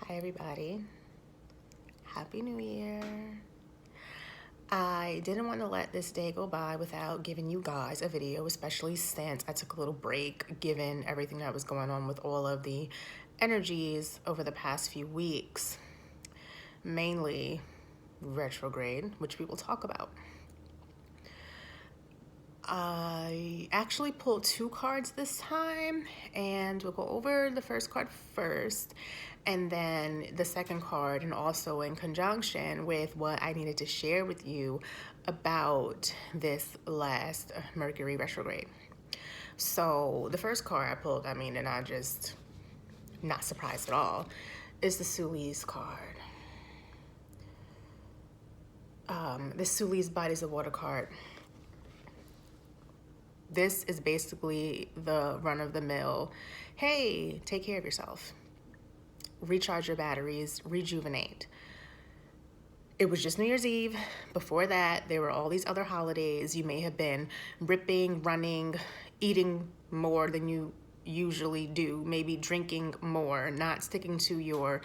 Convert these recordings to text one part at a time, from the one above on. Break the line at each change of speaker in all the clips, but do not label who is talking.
Hi everybody. Happy New Year. I didn't want to let this day go by without giving you guys a video, especially since I took a little break given everything that was going on with all of the energies over the past few weeks. Mainly retrograde, which we will talk about. I actually pulled two cards this time, and we'll go over the first card first and then the second card, and also in conjunction with what I needed to share with you about this last Mercury retrograde. So the first card I pulled, and I just not surprised at all, is the Sulis card. The Sulis Bodies of Water card. This is basically the run-of-the-mill, hey, take care of yourself. Recharge your batteries, rejuvenate. It was just New Year's Eve. Before that, there were all these other holidays. You may have been ripping, running, eating more than you usually do, maybe drinking more, not sticking to your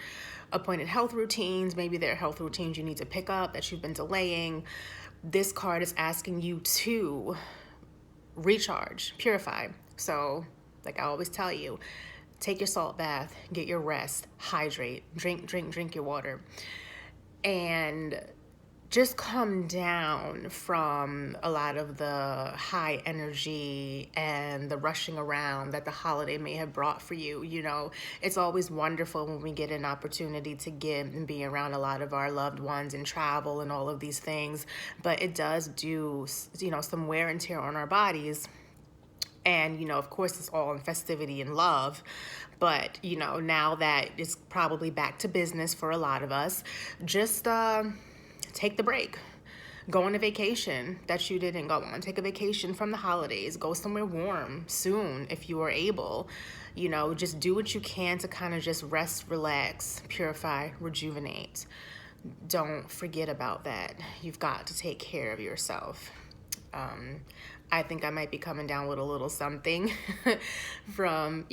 appointed health routines. Maybe there are health routines you need to pick up that you've been delaying. This card is asking you to recharge, purify. So, like I always tell you, take your salt bath, get your rest, hydrate, drink your water, and just come down from a lot of the high energy and the rushing around that the holiday may have brought for you. You know, it's always wonderful when we get an opportunity to give and be around a lot of our loved ones and travel and all of these things, but it does do, some wear and tear on our bodies. And, of course, it's all in festivity and love. But, now that it's probably back to business for a lot of us, just take the break. Go on a vacation that you didn't go on. Take a vacation from the holidays. Go somewhere warm soon if you are able. Just do what you can to kind of just rest, relax, purify, rejuvenate. Don't forget about that. You've got to take care of yourself. I think I might be coming down with a little something from,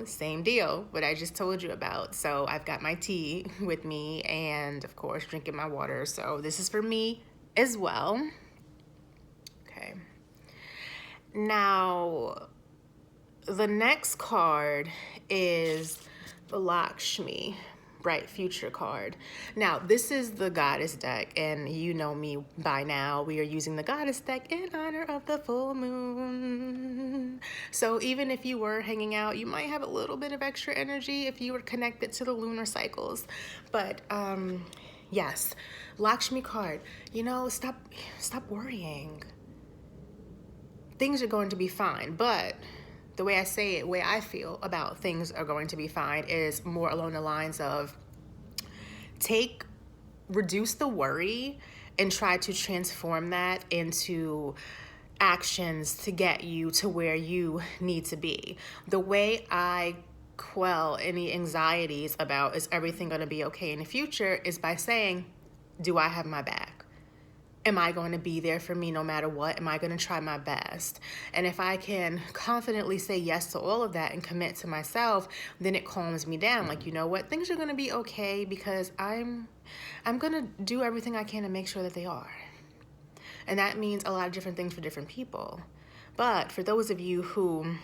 same deal, what I just told you about. So I've got my tea with me and, of course, drinking my water. So this is for me as well. Okay. Now, the next card is the Lakshmi Bright Future card. Now, this is the Goddess deck, and you know me by now. We are using the Goddess deck in honor of the full moon. So even if you were hanging out, you might have a little bit of extra energy if you were connected to the lunar cycles. But yes, Lakshmi card, stop worrying. Things are going to be fine, but the way I say it, the way I feel about things are going to be fine is more along the lines of reduce the worry and try to transform that into actions to get you to where you need to be. The way I quell any anxieties about is everything going to be okay in the future is by saying, do I have my back? Am I going to be there for me no matter what? Am I going to try my best? And if I can confidently say yes to all of that and commit to myself, then it calms me down. Like, you know what? Things are going to be okay because I'm going to do everything I can to make sure that they are. And that means a lot of different things for different people. But for those of you who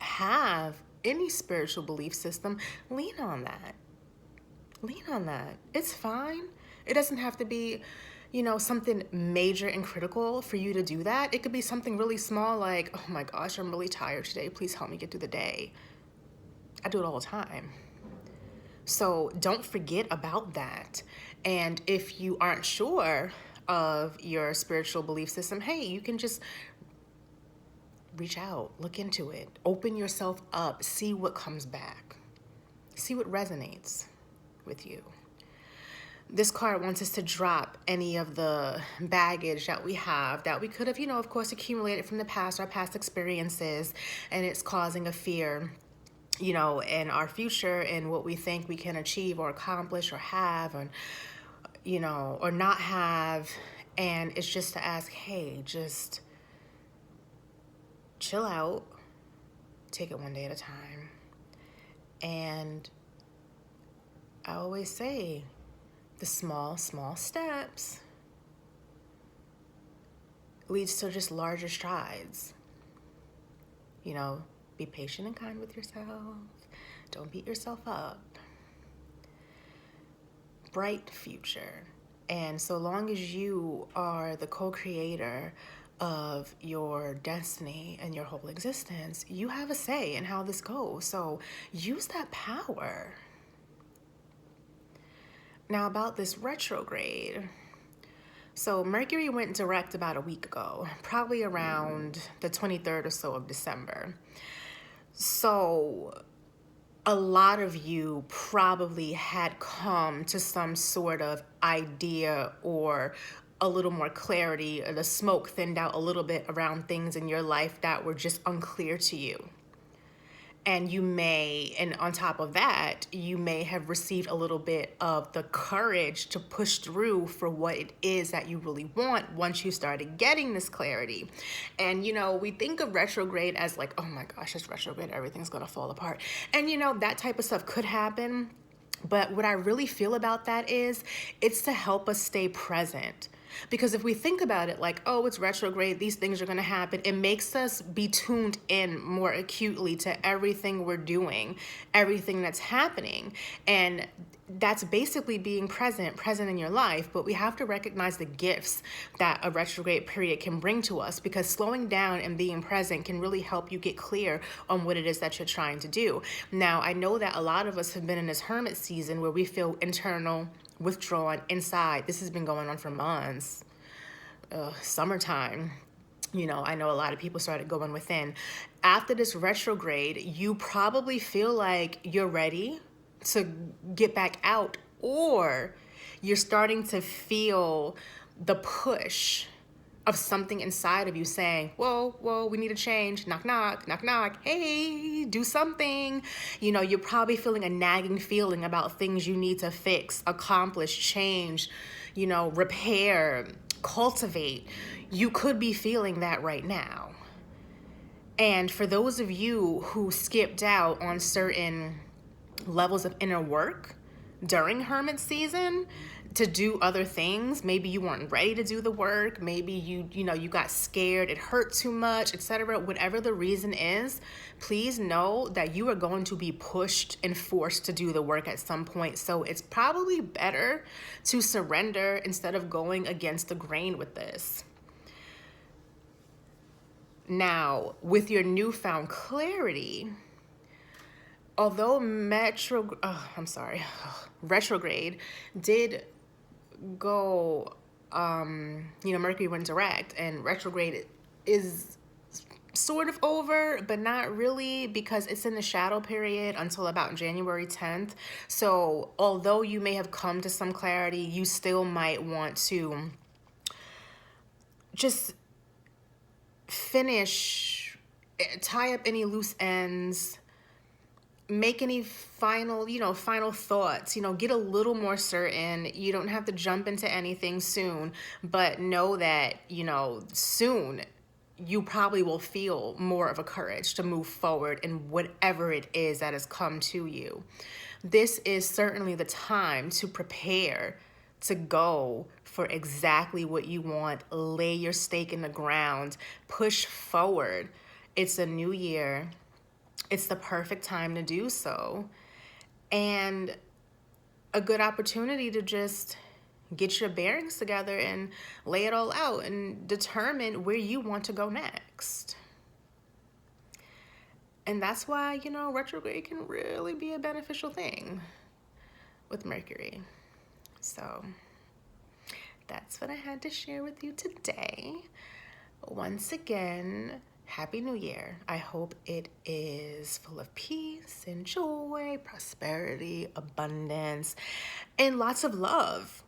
have any spiritual belief system, lean on that. Lean on that. It's fine. It doesn't have to be something major and critical for you to do that. It could be something really small like, oh my gosh, I'm really tired today. Please help me get through the day. I do it all the time. So don't forget about that. And if you aren't sure of your spiritual belief system, hey, you can just reach out, look into it, open yourself up, see what comes back, see what resonates with you. This card wants us to drop any of the baggage that we have that we could have, of course, accumulated from the past, our past experiences, and it's causing a fear, in our future and what we think we can achieve or accomplish or have, or, or not have. And it's just to ask, hey, just chill out, take it one day at a time, and I always say the small steps leads to just larger strides. You know, be patient and kind with yourself. Don't beat yourself up. Bright future. And so long as you are the co-creator of your destiny and your whole existence, you have a say in how this goes. So use that power. Now about this retrograde. So Mercury went direct about a week ago, probably around the 23rd or so of December. So a lot of you probably had come to some sort of idea or a little more clarity, or the smoke thinned out a little bit around things in your life that were just unclear to you. And you may, and on top of that, you may have received a little bit of the courage to push through for what it is that you really want once you started getting this clarity. And, you know, we think of retrograde as like, oh my gosh, it's retrograde, everything's gonna fall apart. And, you know, that type of stuff could happen. But what I really feel about that is it's to help us stay present. Because if we think about it like, oh, it's retrograde, these things are going to happen, it makes us be tuned in more acutely to everything we're doing, everything that's happening. And that's basically being present in your life. But we have to recognize the gifts that a retrograde period can bring to us, because slowing down and being present can really help you get clear on what it is that you're trying to do. Now, I know that a lot of us have been in this hermit season where we feel internal, withdrawn, inside. This has been going on for months. Summertime. You know, I know a lot of people started going within. After this retrograde, you probably feel like you're ready to get back out, or you're starting to feel the push of something inside of you saying, whoa, we need a change. Knock, knock, knock, knock. Hey, do something. You know, you're probably feeling a nagging feeling about things you need to fix, accomplish, change, you know, repair, cultivate. You could be feeling that right now. And for those of you who skipped out on certain levels of inner work during hermit season to do other things, maybe you weren't ready to do the work, maybe you got scared, it hurt too much, etc. Whatever the reason is, please know that you are going to be pushed and forced to do the work at some point. So it's probably better to surrender instead of going against the grain with this. Now, with your newfound clarity, although retrograde did go, Mercury went direct, and retrograde is sort of over, but not really, because it's in the shadow period until about January 10th. So although you may have come to some clarity, you still might want to just tie up any loose ends, make any final thoughts, get a little more certain. You don't have to jump into anything soon, but know that, soon you probably will feel more of a courage to move forward in whatever it is that has come to you. This is certainly the time to prepare to go for exactly what you want. Lay your stake in the ground, push forward. It's a new year. It's the perfect time to do so, and a good opportunity to just get your bearings together and lay it all out and determine where you want to go next. And that's why, retrograde can really be a beneficial thing with Mercury. So that's what I had to share with you today. Once again, Happy New Year. I hope it is full of peace and joy, prosperity, abundance, and lots of love.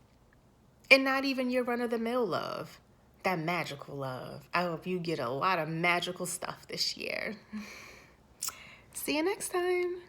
And not even your run-of-the-mill love, that magical love. I hope you get a lot of magical stuff this year. See you next time.